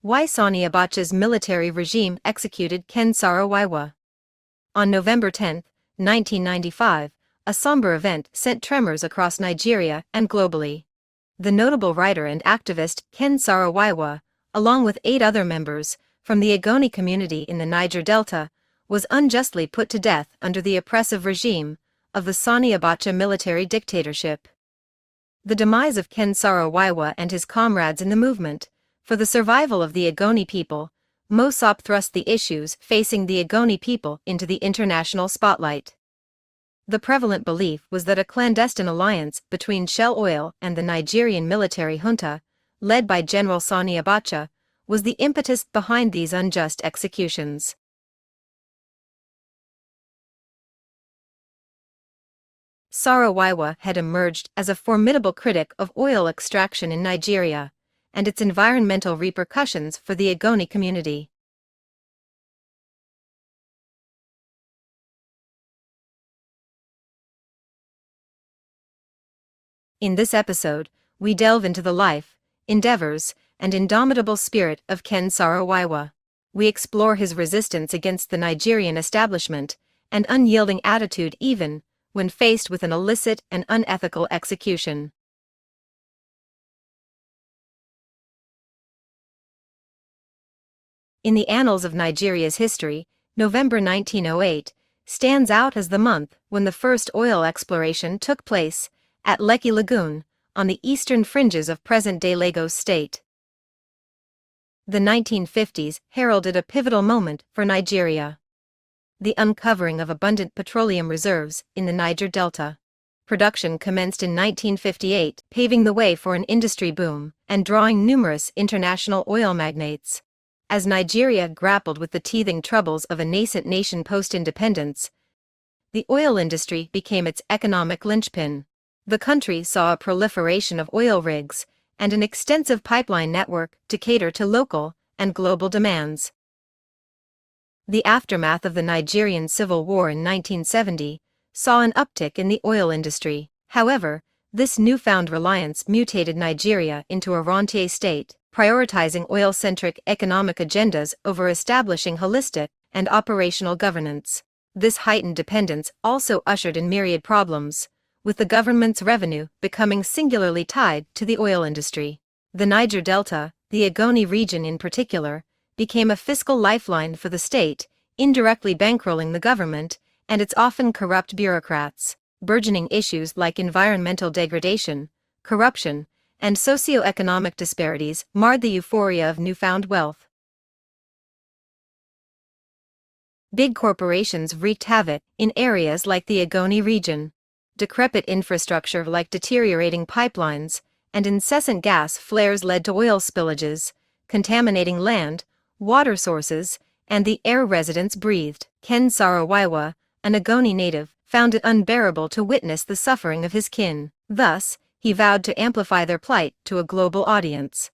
Why Sani Abacha's military regime executed Ken Saro Wiwa. On November 10, 1995, a somber event sent tremors across Nigeria and globally. The notable writer and activist Ken Saro Wiwa, along with 8 other members from the Igoni community in the Niger Delta, was unjustly put to death under the oppressive regime of the Sani Abacha military dictatorship. The demise of Ken Saro Wiwa and his comrades in the movement for the survival of the Igoni people, MOSOP thrust the issues facing the Igoni people into the international spotlight. The prevalent belief was that a clandestine alliance between Shell Oil and the Nigerian military junta, led by General Sani Abacha, was the impetus behind these unjust executions. Saro Wiwa had emerged as a formidable critic of oil extraction in Nigeria and its environmental repercussions for the Igoni community. In this episode, we delve into the life, endeavors, and indomitable spirit of Ken Saro Wiwa. We explore his resistance against the Nigerian establishment and unyielding attitude even when faced with an illicit and unethical execution. In the annals of Nigeria's history, November 1908 stands out as the month when the first oil exploration took place at Lekki Lagoon, on the eastern fringes of present-day Lagos State. The 1950s heralded a pivotal moment for Nigeria. The uncovering of abundant petroleum reserves in the Niger Delta. Production commenced in 1958, paving the way for an industry boom and drawing numerous international oil magnates. As Nigeria grappled with the teething troubles of a nascent nation post-independence, the oil industry became its economic linchpin. The country saw a proliferation of oil rigs and an extensive pipeline network to cater to local and global demands. The aftermath of the Nigerian Civil War in 1970 saw an uptick in the oil industry. However, this newfound reliance mutated Nigeria into a rentier state, prioritizing oil-centric economic agendas over establishing holistic and operational governance. This heightened dependence also ushered in myriad problems, with the government's revenue becoming singularly tied to the oil industry. The Niger Delta, the Igoni region in particular, became a fiscal lifeline for the state, indirectly bankrolling the government and its often corrupt bureaucrats. Burgeoning issues like environmental degradation, corruption, and socio-economic disparities marred the euphoria of newfound wealth. Big corporations wreaked havoc in areas like the Igoni region. Decrepit infrastructure like deteriorating pipelines and incessant gas flares led to oil spillages, contaminating land, water sources, and the air residents breathed. Ken Saro Wiwa, an Igoni native, found it unbearable to witness the suffering of his kin. Thus, he vowed to amplify their plight to a global audience.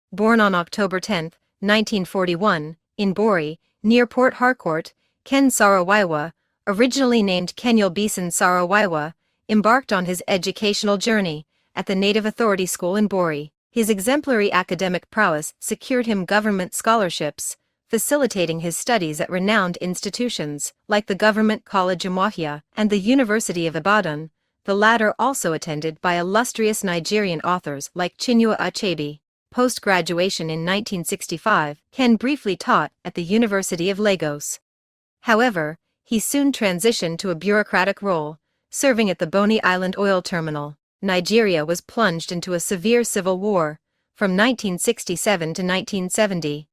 Born on October 10, 1941, in Bori, near Port Harcourt, Ken Saro Wiwa, originally named Kenyel Beeson Saro Wiwa, embarked on his educational journey at the Native Authority School in Bori. His exemplary academic prowess secured him government scholarships, facilitating his studies at renowned institutions like the Government College Umuahia and the University of Ibadan, the latter also attended by illustrious Nigerian authors like Chinua Achebe. Post-graduation in 1965, Ken briefly taught at the University of Lagos. However, he soon transitioned to a bureaucratic role, serving at the Bonny Island Oil Terminal. Nigeria was plunged into a severe civil war from 1967 to 1970.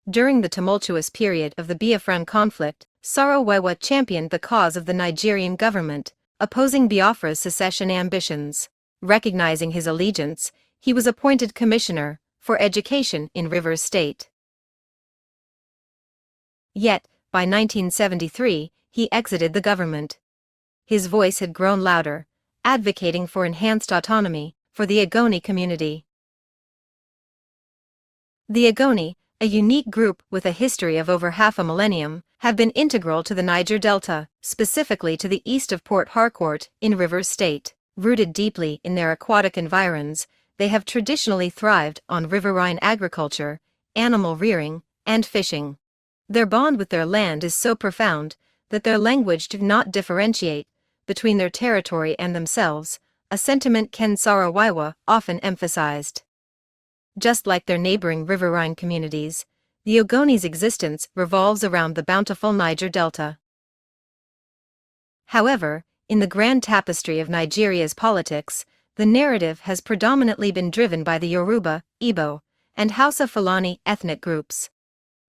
During the tumultuous period of the Biafran conflict, Saro Wiwa championed the cause of the Nigerian government, opposing Biafra's secession ambitions. Recognizing his allegiance, he was appointed Commissioner for Education in Rivers State. Yet, by 1973, he exited the government. His voice had grown louder, advocating for enhanced autonomy for the Igoni community. The Igoni, a unique group with a history of over half a millennium, have been integral to the Niger Delta, specifically to the east of Port Harcourt, in Rivers State. Rooted deeply in their aquatic environs, they have traditionally thrived on riverine agriculture, animal rearing, and fishing. Their bond with their land is so profound that their language did not differentiate between their territory and themselves, a sentiment Ken Saro Wiwa often emphasized. Just like their neighboring riverine communities, the Ogoni's existence revolves around the bountiful Niger Delta. However, in the grand tapestry of Nigeria's politics, the narrative has predominantly been driven by the Yoruba, Igbo, and Hausa Fulani ethnic groups.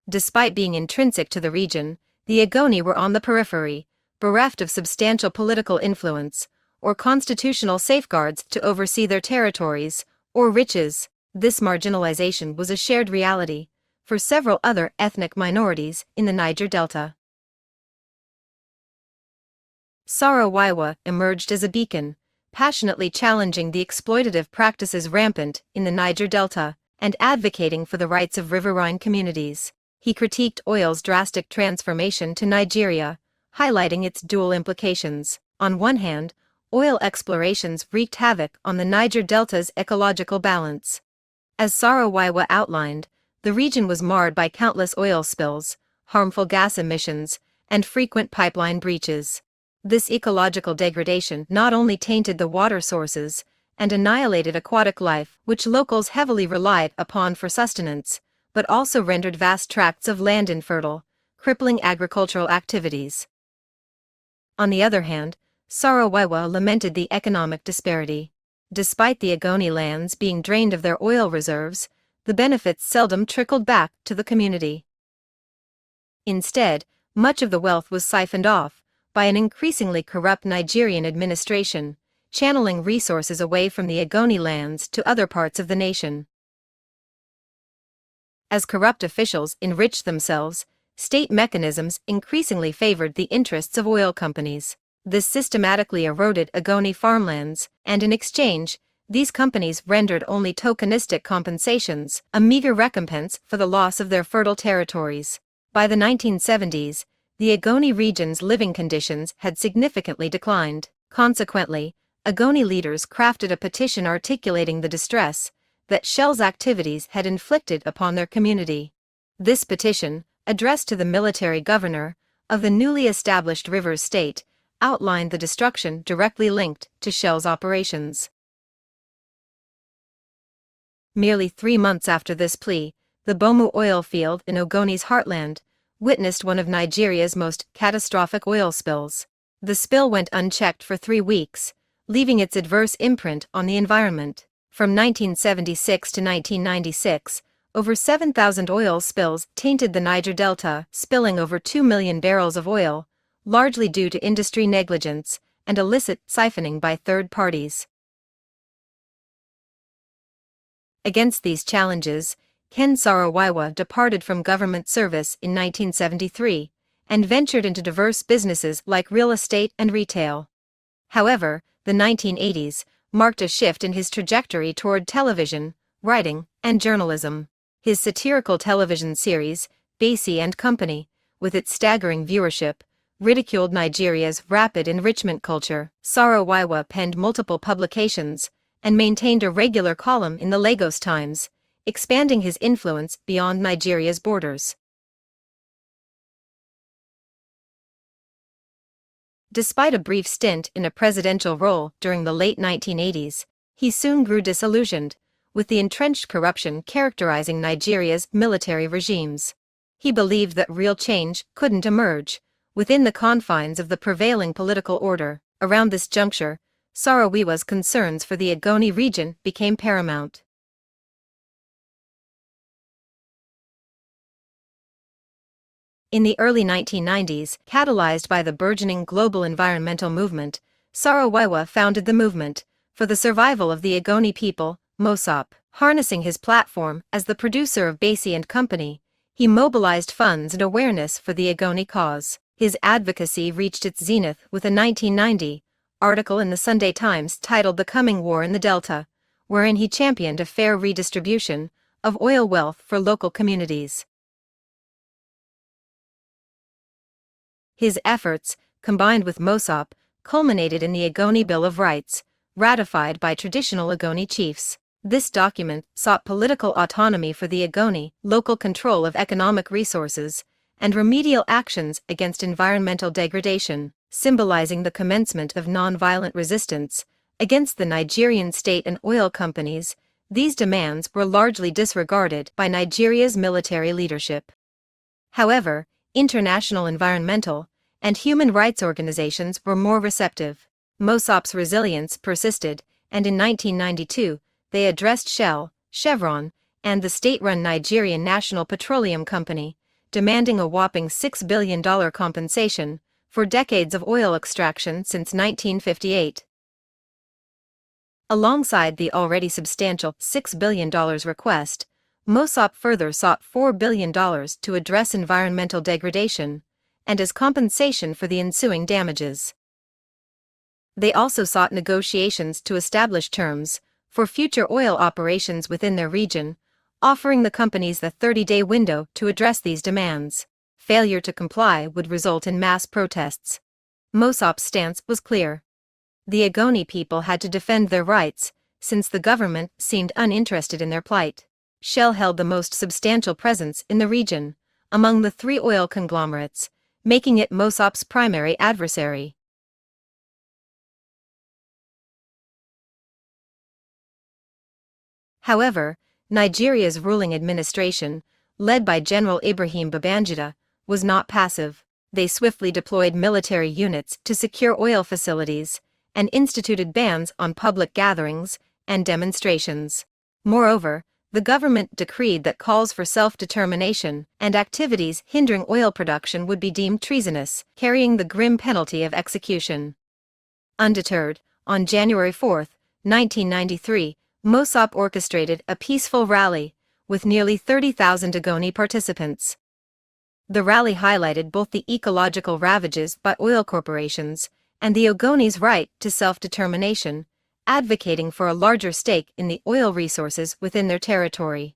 Despite being intrinsic to the region, the Ogoni were on the periphery, bereft of substantial political influence, or constitutional safeguards to oversee their territories, or riches. This marginalization was a shared reality for several other ethnic minorities in the Niger Delta. Saro Wiwa emerged as a beacon, passionately challenging the exploitative practices rampant in the Niger Delta, and advocating for the rights of riverine communities. He critiqued oil's drastic transformation to Nigeria, highlighting its dual implications. On one hand, oil explorations wreaked havoc on the Niger Delta's ecological balance. As Saro Wiwa outlined, the region was marred by countless oil spills, harmful gas emissions, and frequent pipeline breaches. This ecological degradation not only tainted the water sources and annihilated aquatic life, which locals heavily relied upon for sustenance, but also rendered vast tracts of land infertile, crippling agricultural activities. On the other hand, Saro Wiwa lamented the economic disparity. Despite the Ogoni lands being drained of their oil reserves, the benefits seldom trickled back to the community. Instead, much of the wealth was siphoned off by an increasingly corrupt Nigerian administration, channeling resources away from the Ogoni lands to other parts of the nation. As corrupt officials enriched themselves, state mechanisms increasingly favored the interests of oil companies. This systematically eroded Ogoni farmlands, and in exchange, these companies rendered only tokenistic compensations, a meager recompense for the loss of their fertile territories. By the 1970s, the Ogoni region's living conditions had significantly declined. Consequently, Ogoni leaders crafted a petition articulating the distress that Shell's activities had inflicted upon their community. This petition, addressed to the military governor of the newly established Rivers State, outlined the destruction directly linked to Shell's operations. Merely 3 months after this plea, the Bomu oil field in Ogoni's heartland witnessed one of Nigeria's most catastrophic oil spills. The spill went unchecked for 3 weeks, leaving its adverse imprint on the environment. From 1976 to 1996, over 7,000 oil spills tainted the Niger Delta, spilling over 2 million barrels of oil, largely due to industry negligence and illicit siphoning by third parties. Against these challenges, Ken Saro Wiwa departed from government service in 1973 and ventured into diverse businesses like real estate and retail. However, the 1980s marked a shift in his trajectory toward television, writing, and journalism. His satirical television series, Basie and Company, with its staggering viewership, ridiculed Nigeria's rapid enrichment culture. Saro Wiwa penned multiple publications and maintained a regular column in the Lagos Times, expanding his influence beyond Nigeria's borders. Despite a brief stint in a presidential role during the late 1980s, he soon grew disillusioned with the entrenched corruption characterizing Nigeria's military regimes. He believed that real change couldn't emerge within the confines of the prevailing political order. Around this juncture, Saro Wiwa's concerns for the Ogoni region became paramount. In the early 1990s, catalyzed by the burgeoning global environmental movement, Saro Wiwa founded the Movement for the Survival of the Ogoni People, MOSOP. Harnessing his platform as the producer of Basie and Company, he mobilized funds and awareness for the Ogoni cause. His advocacy reached its zenith with a 1990 article in the Sunday Times titled "The Coming War in the Delta," wherein he championed a fair redistribution of oil wealth for local communities. His efforts, combined with Mosop, culminated in the Ogoni Bill of Rights, ratified by traditional Ogoni chiefs. This document sought political autonomy for the Ogoni, local control of economic resources, and remedial actions against environmental degradation, symbolizing the commencement of non-violent resistance against the Nigerian state and oil companies. These demands were largely disregarded by Nigeria's military leadership. However, international environmental and human rights organizations were more receptive. Mosop's resilience persisted, and in 1992, they addressed Shell, Chevron, and the state-run Nigerian National Petroleum Company, demanding a whopping $6 billion compensation for decades of oil extraction since 1958. Alongside the already substantial $6 billion request, Mosop further sought $4 billion to address environmental degradation, and as compensation for the ensuing damages. They also sought negotiations to establish terms for future oil operations within their region, offering the companies the 30-day window to address these demands. Failure to comply would result in mass protests. Mosop's stance was clear. The Ogoni people had to defend their rights, since the government seemed uninterested in their plight. Shell held the most substantial presence in the region, among the three oil conglomerates, making it Mosop's primary adversary. However, Nigeria's ruling administration, led by General Ibrahim Babangida, was not passive. They swiftly deployed military units to secure oil facilities, and instituted bans on public gatherings and demonstrations. Moreover, the government decreed that calls for self-determination and activities hindering oil production would be deemed treasonous, carrying the grim penalty of execution. Undeterred, on January 4, 1993, Mosop orchestrated a peaceful rally, with nearly 30,000 Ogoni participants. The rally highlighted both the ecological ravages by oil corporations and the Ogoni's right to self-determination, advocating for a larger stake in the oil resources within their territory.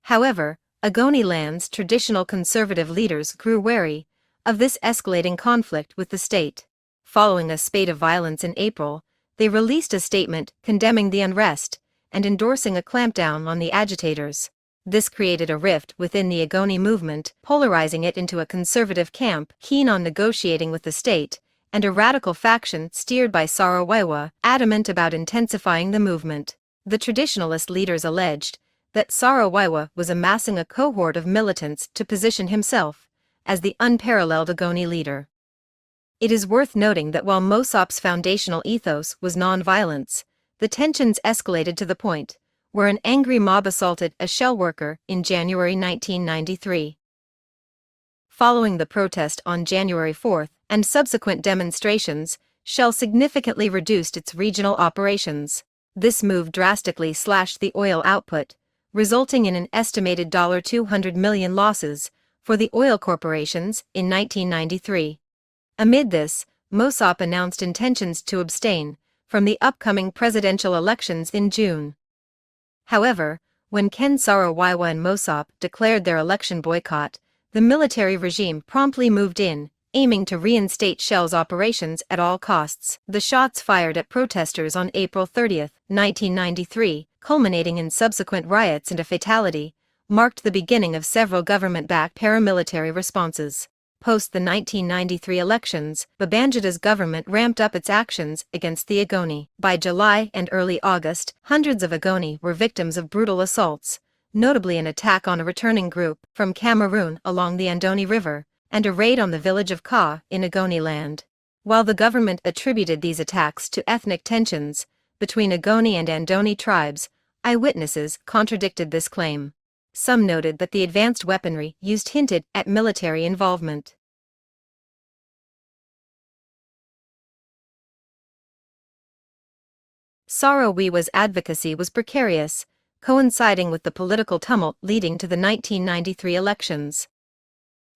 However, Ogoni land's traditional conservative leaders grew wary of this escalating conflict with the state. Following a spate of violence in April, they released a statement condemning the unrest and endorsing a clampdown on the agitators. This created a rift within the Ogoni movement, polarizing it into a conservative camp keen on negotiating with the state, and a radical faction steered by Saro Wiwa, adamant about intensifying the movement. The traditionalist leaders alleged that Saro Wiwa was amassing a cohort of militants to position himself as the unparalleled Ogoni leader. It is worth noting that while Mosop's foundational ethos was non-violence, the tensions escalated to the point where an angry mob assaulted a Shell worker in January 1993. Following the protest on January 4 and subsequent demonstrations, Shell significantly reduced its regional operations. This move drastically slashed the oil output, resulting in an estimated $200 million losses for the oil corporations in 1993. Amid this, Mosop announced intentions to abstain from the upcoming presidential elections in June. However, when Ken Saro Wiwa and Mosop declared their election boycott, the military regime promptly moved in, aiming to reinstate Shell's operations at all costs. The shots fired at protesters on April 30, 1993, culminating in subsequent riots and a fatality, marked the beginning of several government-backed paramilitary responses. Post the 1993 elections, Babangida's government ramped up its actions against the Ogoni. By July and early August, hundreds of Ogoni were victims of brutal assaults, notably an attack on a returning group from Cameroon along the Andoni River, and a raid on the village of Ka in Ogoni land. While the government attributed these attacks to ethnic tensions between Ogoni and Andoni tribes, eyewitnesses contradicted this claim. Some noted that the advanced weaponry used hinted at military involvement. Saro Wiwa's advocacy was precarious, coinciding with the political tumult leading to the 1993 elections.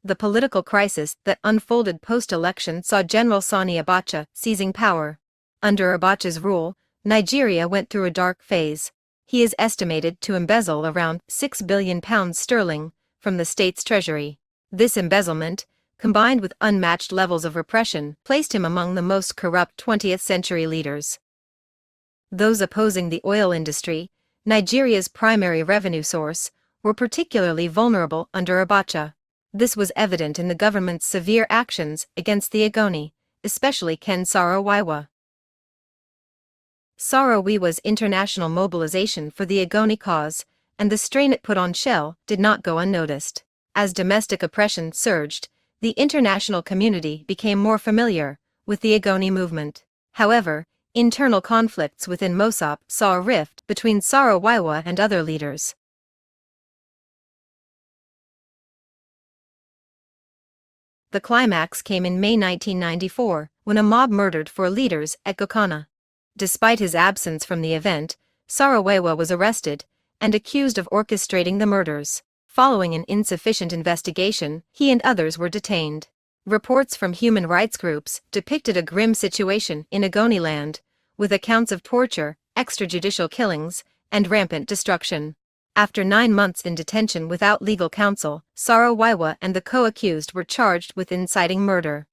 The political crisis that unfolded post-election saw General Sani Abacha seizing power. Under Abacha's rule, Nigeria went through a dark phase. He is estimated to embezzle around £6 billion from the state's treasury. This embezzlement, combined with unmatched levels of repression, placed him among the most corrupt 20th-century leaders. Those opposing the oil industry, Nigeria's primary revenue source, were particularly vulnerable under Abacha. This was evident in the government's severe actions against the Ogoni, especially Ken Saro Wiwa. Saro Wiwa's international mobilization for the Ogoni cause and the strain it put on Shell did not go unnoticed. As domestic oppression surged, the international community became more familiar with the Ogoni movement. However, internal conflicts within Mossop saw a rift between Saro Wiwa and other leaders. The climax came in May 1994, when a mob murdered 4 leaders at Gokana. Despite his absence from the event, Saro Wiwa was arrested and accused of orchestrating the murders. Following an insufficient investigation, he and others were detained. Reports from human rights groups depicted a grim situation in Ogoniland, with accounts of torture, extrajudicial killings, and rampant destruction. After 9 months in detention without legal counsel, Saro Wiwa and the co-accused were charged with inciting murder.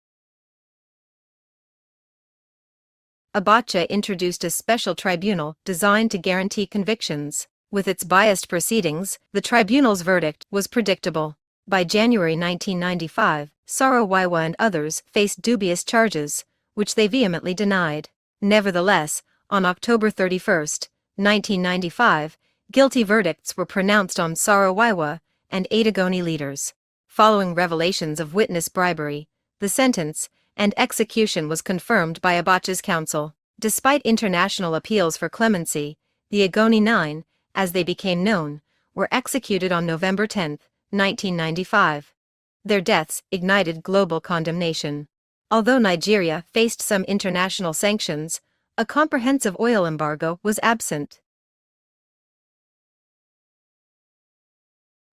Abacha introduced a special tribunal designed to guarantee convictions. With its biased proceedings, the tribunal's verdict was predictable. By January 1995, Saro Wiwa and others faced dubious charges, which they vehemently denied. Nevertheless, on October 31, 1995, guilty verdicts were pronounced on Saro Wiwa and 8 Ogoni leaders. Following revelations of witness bribery, the sentence and execution was confirmed by Abacha's counsel. Despite international appeals for clemency, the Ogoni 9, as they became known, were executed on November 10, 1995. Their deaths ignited global condemnation. Although Nigeria faced some international sanctions, a comprehensive oil embargo was absent.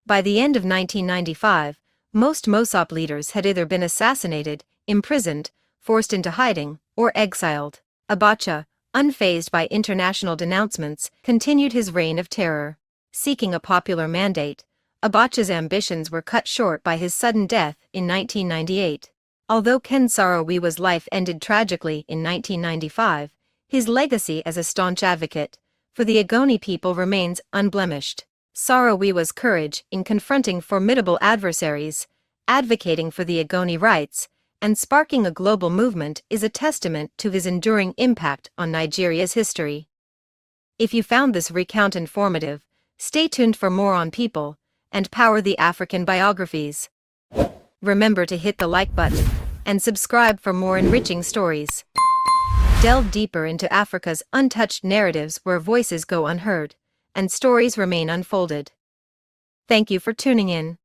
By the end of 1995, most Mossop leaders had either been assassinated, imprisoned, forced into hiding, or exiled. Abacha, unfazed by international denouncements, continued his reign of terror. Seeking a popular mandate, Abacha's ambitions were cut short by his sudden death in 1998. Although Ken Saro Wiwa's life ended tragically in 1995, his legacy as a staunch advocate for the Ogoni people remains unblemished. Saro Wiwa's courage in confronting formidable adversaries, advocating for the Ogoni rights, and sparking a global movement is a testament to his enduring impact on Nigeria's history. If you found this recount informative, stay tuned for more on People and Power, the African biographies. Remember to hit the like button and subscribe for more enriching stories. Delve deeper into Africa's untouched narratives where voices go unheard and stories remain unfolded. Thank you for tuning in.